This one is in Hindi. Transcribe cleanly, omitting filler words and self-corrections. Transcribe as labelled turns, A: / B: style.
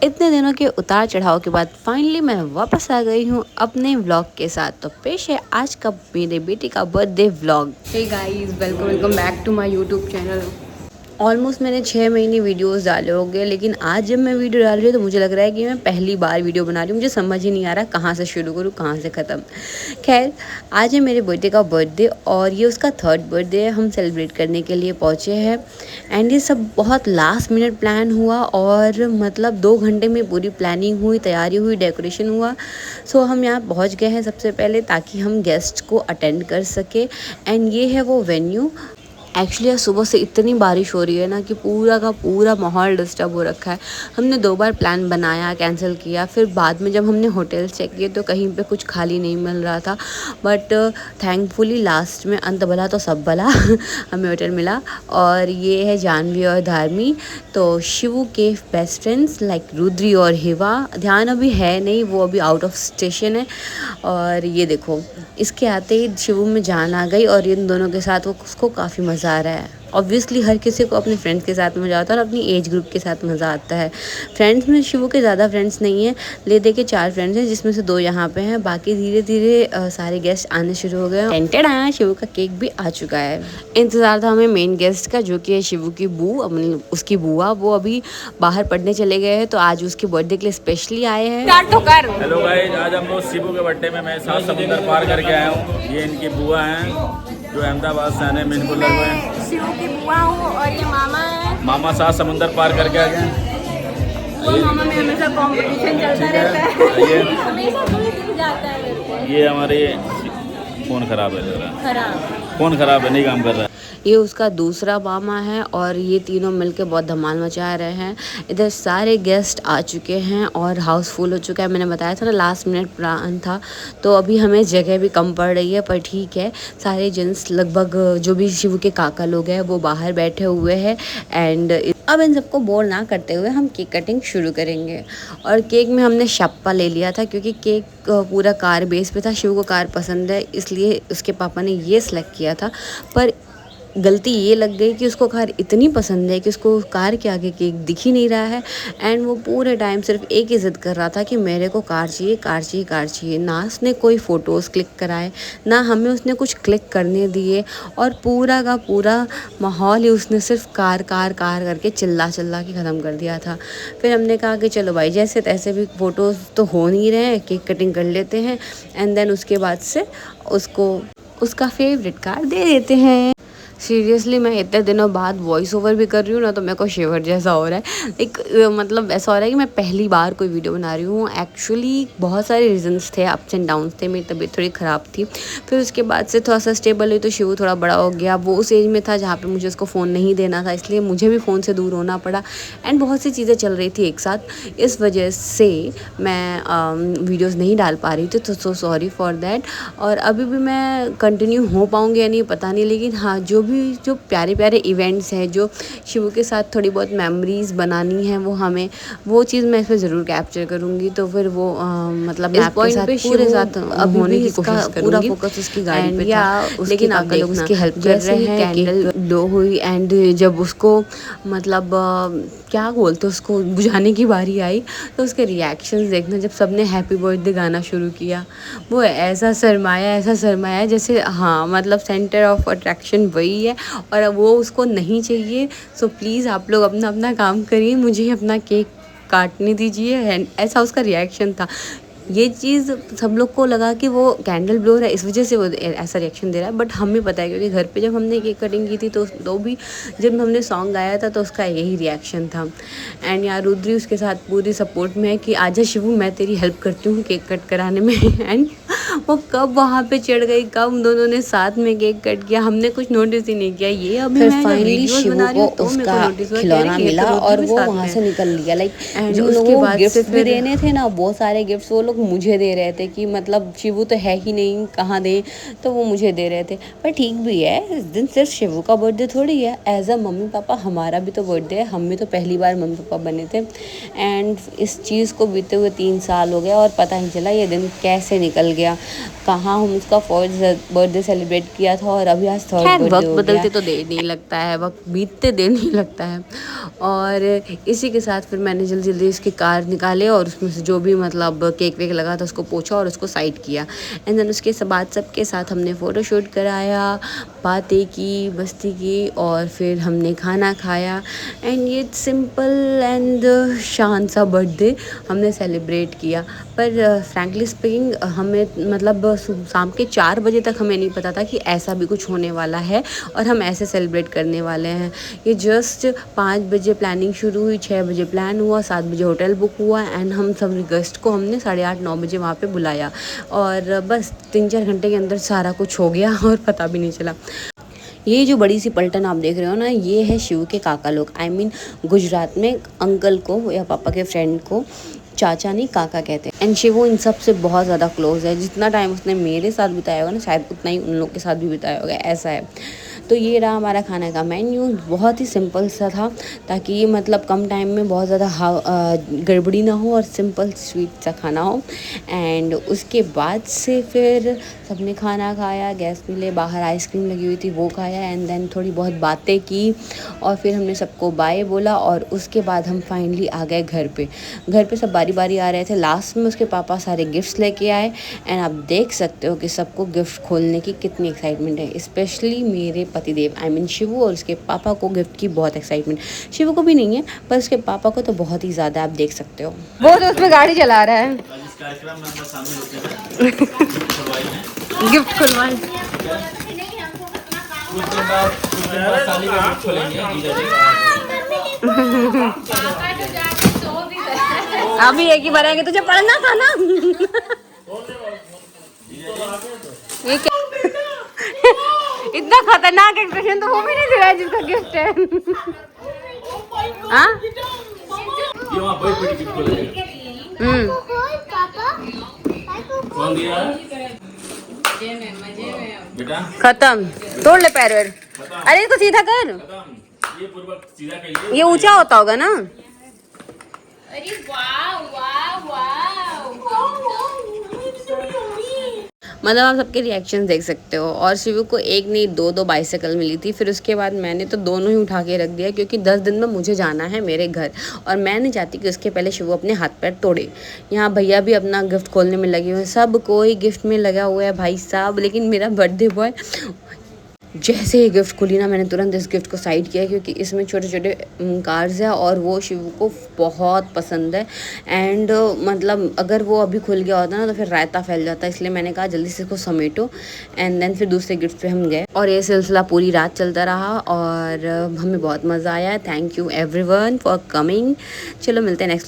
A: इतने दिनों के उतार चढ़ाव के बाद फाइनली मैं वापस आ गई हूँ अपने व्लॉग के साथ। तो पेश है आज का मेरे बेटे का birthday vlog. Hey guys, welcome back to my YouTube channel. Almost मैंने 6 महीने वीडियोस डाले हो गए, लेकिन आज जब मैं वीडियो डाल रही हूँ तो मुझे लग रहा है कि मैं पहली बार वीडियो बना रही हूँ। मुझे समझ ही नहीं आ रहा कहाँ से शुरू करूँ कहाँ से ख़त्म। खैर, आज है मेरे बेटे का बर्थडे और ये उसका 3rd बर्थडे है। हम सेलिब्रेट करने के लिए पहुँचे हैं एंड ये सब बहुत लास्ट मिनट प्लान हुआ और मतलब 2 घंटे में पूरी प्लानिंग हुई, तैयारी हुई, डेकोरेशन हुआ। सो हम यहाँ पहुँच गए हैं सबसे पहले ताकि हम गेस्ट को अटेंड कर सके। एंड ये है वो वेन्यू। एक्चुअली आज सुबह से इतनी बारिश हो रही है ना कि पूरा का पूरा माहौल डिस्टर्ब हो रखा है। हमने 2 बार प्लान बनाया, कैंसिल किया, फिर बाद में जब हमने होटल चेक किए तो कहीं पे कुछ खाली नहीं मिल रहा था। बट थैंकफुली लास्ट में अंत भला तो सब भला हमें होटल मिला। और ये है जानवी और धार्मी, तो शिवू के बेस्ट फ्रेंड्स लाइक रुद्री और हिवा। ध्यान अभी है नहीं, वो अभी आउट ऑफ स्टेशन है। और ये देखो, इसके आते ही शिवू में जान आ गई और इन दोनों के साथ वो उसको काफ़ी मज़ा आ रहा है। ऑब्वियसली हर किसी को अपने फ्रेंड्स के साथ मज़ा आता है और अपनी एज ग्रुप के साथ मज़ा आता है। फ्रेंड्स में शिवू के ज़्यादा फ्रेंड्स नहीं हैं, ले दे के 4 फ्रेंड्स हैं जिसमें से 2 यहाँ पे हैं। बाकी धीरे धीरे सारे गेस्ट आने शुरू हो गए हैं। टेंटेड आया, शिवू का केक भी आ चुका है। इंतज़ार था हमें मेन गेस्ट का, जो कि है शिवू की उसकी बुआ। वो अभी बाहर पढ़ने चले गए हैं, तो आज उसके बर्थडे के लिए स्पेशली आए हैं।
B: हेलो गाइस, आज हम लोग शिवू के बर्थडे में मैं 7 समुंदर पार करके आया हूँ। ये इनकी बुआ हैं जो अहमदाबाद से आने में इनको लगे हुए हैं।
C: शिवू की बुआ हूँ और ये मामा है।
B: मामा 7 समुंदर पार करके आ गए।
C: वो मामा में हमेशा कंपटीशन चलता रहता है, हमेशा कोई दिन जाता है मेरे को।
B: ये हमारे फ़ोन ख़राब है, लग रहा है फ़ोन ख़राब है, नहीं काम कर रहा है।
A: ये उसका दूसरा मामा है और ये तीनों मिलके बहुत धमाल मचा रहे हैं। इधर सारे गेस्ट आ चुके हैं और हाउस फुल हो चुका है। मैंने बताया था ना लास्ट मिनट प्लान था, तो अभी हमें जगह भी कम पड़ रही है, पर ठीक है। सारे जेंट्स लगभग जो भी शिव के काका लोग हैं वो बाहर बैठे हुए हैं। एंड अब इन सबको बोर ना करते हुए हम केक कटिंग शुरू करेंगे। और केक में हमने शप्पा ले लिया था क्योंकि केक पूरा कार बेस पे था। शिव को कार पसंद है, इसलिए उसके पापा ने ये सिलेक्ट किया था। पर गलती ये लग गई कि उसको कार इतनी पसंद है कि उसको कार के आगे केक दिख ही नहीं रहा है। एंड वो पूरे टाइम सिर्फ एक ही ज़िद कर रहा था कि मेरे को कार चाहिए, कार चाहिए, कार चाहिए। ना उसने कोई फ़ोटोज़ क्लिक कराए, ना हमें उसने कुछ क्लिक करने दिए, और पूरा का पूरा माहौल ही उसने सिर्फ कार कार कार करके चिल्ला चिल्ला के ख़त्म कर दिया था। फिर हमने कहा कि चलो भाई, जैसे तैसे भी फ़ोटोज़ तो हो नहीं रहे हैं, केक कटिंग कर लेते हैं। एंड देन उसके बाद से उसको उसका फेवरेट कार दे देते हैं। सीरियसली मैं इतने दिनों बाद वॉइस ओवर भी कर रही हूँ ना, तो मेरे को शिवर जैसा हो रहा है। एक मतलब ऐसा हो रहा है कि मैं पहली बार कोई वीडियो बना रही हूँ। एक्चुअली बहुत सारे रीजंस थे, अप्स एंड डाउन्स थे। मेरी तबीयत थोड़ी ख़राब थी, फिर उसके बाद से थोड़ा सा स्टेबल हुई, तो शिव थोड़ा बड़ा हो गया। वो उस एज में था जहाँ पे मुझे उसको फ़ोन नहीं देना था, इसलिए मुझे भी फ़ोन से दूर होना पड़ा। एंड बहुत सी चीज़ें चल रही थी एक साथ, इस वजह से मैं वीडियोज़ नहीं डाल पा रही थी। तो सो सॉरी फॉर दैट। और अभी भी मैं कंटिन्यू हो पाऊँगी या नहीं पता नहीं, लेकिन हाँ, जो प्यारे प्यारे इवेंट्स हैं, जो शिवू के साथ थोड़ी बहुत मेमोरीज़ बनानी है, वो हमें वो चीज़ मैं इसमें ज़रूर कैप्चर करूँगी। तो फिर वो मतलब मैं आपके साथ पूरे साथ अभी होने की कोशिश करूँगी। पूरा फोकस उसकी गाड़ी पे था, लेकिन आप लोग उसकी हेल्प कर रहे हैं। कैंडल लो हुई एंड जब उसको मतलब क्या बोलते उसको बुझाने की बारी आई, तो उसके रिएक्शंस देखना। जब सबने हैप्पी बर्थडे गाना शुरू किया, वो ऐसा शर्माया जैसे हाँ मतलब सेंटर ऑफ अट्रैक्शन वही है और अब वो उसको नहीं चाहिए। सो प्लीज़ आप लोग अपना अपना काम करिए, मुझे अपना केक काटने दीजिए। एंड ऐसा उसका रिएक्शन था। ये चीज़ सब लोग को लगा कि वो कैंडल ब्लोर है, इस वजह से वो ऐसा रिएक्शन दे रहा है। बट हमें पता है क्योंकि घर पे जब हमने केक कटिंग की थी तो भी जब हमने सॉन्ग गाया था तो उसका यही रिएक्शन था। एंड यार रुद्री उसके साथ पूरी सपोर्ट में है कि आजा शिवू, मैं तेरी हेल्प करती हूँ केक कट कराने में। एंड वो कब वहाँ पे चढ़ गई, कब दोनों ने साथ में केक कट किया, हमने कुछ नोटिस ही नहीं किया। ये अभी मैं वीडियोस बना रही हूँ तो मेरे को नोटिस हुआ खिलौना मिला और वो वहाँ से निकल लिया। लाइक जो उसके बाद गिफ्ट भी देने थे ना, बहुत सारे गिफ्ट्स वो लोग मुझे दे रहे थे कि मतलब शिवू तो है ही नहीं, कहाँ दें, तो वो मुझे दे रहे थे। पर ठीक भी है, इस दिन सिर्फ शिवू का बर्थडे थोड़ी है, एज अ मम्मी पापा हमारा भी तो बर्थडे है। हम भी तो पहली बार मम्मी पापा बने थे। एंड इस चीज़ को बीते हुए 3 साल हो गया और पता नहीं चला ये दिन कैसे निकल गया। कहाँ हम उसका फर्स्ट बर्थडे सेलिब्रेट किया था और अभी आज थर्ड बर्थडे हो गया। वक्त बदलते तो देर नहीं लगता है, वक्त बीतते देर नहीं लगता है। और इसी के साथ फिर मैंने जल्दी जल्दी इसके कार निकाले और उसमें से जो भी मतलब केक वेक लगा था उसको पोंछा और उसको साइड किया। एंड देन उसके बाद सबके साथ हमने फ़ोटोशूट कराया, बातें की, मस्ती की और फिर हमने खाना खाया। एंड ये सिंपल एंड शांत सा बर्थडे हमने सेलिब्रेट किया। पर फ्रैंकली स्पीकिंग हमें मतलब शाम के 4 बजे तक हमें नहीं पता था कि ऐसा भी कुछ होने वाला है और हम ऐसे सेलिब्रेट करने वाले हैं। ये जस्ट 5 बजे प्लानिंग शुरू हुई, 6 बजे प्लान हुआ, 7 बजे होटल बुक हुआ एंड हम सब गेस्ट को हमने 8:30-9 बजे वहाँ पे बुलाया और बस 3-4 घंटे के अंदर सारा कुछ हो गया और पता भी नहीं चला। ये जो बड़ी सी पलटन आप देख रहे हो ना, ये है शिव के काका लोग। I mean, गुजरात में अंकल को या पापा के फ्रेंड को चाचा नहीं काका कहते हैं। एंड शिवो इन सब से बहुत ज़्यादा क्लोज है। जितना टाइम उसने मेरे साथ बिताया होगा ना, शायद उतना ही उन लोग के साथ भी बिताया होगा, ऐसा है। तो ये रहा हमारा खाने का मेन्यू, बहुत ही सिंपल सा था ताकि मतलब कम टाइम में बहुत ज़्यादा गड़बड़ी ना हो और सिंपल स्वीट सा खाना हो। एंड उसके बाद से फिर सबने खाना खाया, गैस मिले, बाहर आइसक्रीम लगी हुई थी वो खाया एंड देन थोड़ी बहुत बातें की और फिर हमने सबको बाय बोला और उसके बाद हम फाइनली आ गए घर पे सब बारी बारी आ रहे थे। लास्ट में उसके पापा सारे गिफ्ट्स लेके आए एंड आप देख सकते हो कि सबको गिफ्ट खोलने की कितनी एक्साइटमेंट है। स्पेशली मेरे पतिदेव I mean शिवू और उसके पापा को गिफ्ट की बहुत एक्साइटमेंट। शिवू को भी नहीं है पर उसके पापा को तो बहुत ही ज़्यादा, आप देख सकते हो। वो तो उसमें गाड़ी चला रहा है। गिफ्ट खुलवाए अभी एक ही बनाएंगे, तुझे पढ़ना था ना। ये क्या इतना खतरनाक एक्सप्रेशन तो वो भी नहीं दे रहा है जिसका गिफ्ट है। हाँ खत्म, तोड़ ले पैर वैर। अरे इसको सीधा कर, ये ऊंचा होता होगा ना।
C: अरे वाह वाह वाह,
A: मतलब आप सबके रिएक्शन देख सकते हो। और शिवू को एक नहीं दो बाइसाइकिल मिली थी। फिर उसके बाद मैंने तो दोनों ही उठा के रख दिया क्योंकि 10 दिन में मुझे जाना है मेरे घर और मैं नहीं चाहती कि उसके पहले शिवू अपने हाथ पैर तोड़े। यहाँ भैया भी अपना गिफ्ट खोलने में लगे हुए हैं, सब कोई गिफ्ट में लगा हुआ है भाई साहब। लेकिन मेरा बर्थडे बॉय जैसे ही गिफ्ट खुली ना, मैंने तुरंत इस गिफ्ट को साइड किया क्योंकि इसमें छोटे छोटे कार्ड्स है और वो शिव को बहुत पसंद है। एंड मतलब अगर वो अभी खुल गया होता ना तो फिर रायता फैल जाता, इसलिए मैंने कहा जल्दी से इसको समेटो। एंड देन फिर दूसरे गिफ्ट पे हम गए और ये सिलसिला पूरी रात चलता रहा और हमें बहुत मज़ा आया। Thank you everyone for coming. चलो मिलते हैं नेक्स्ट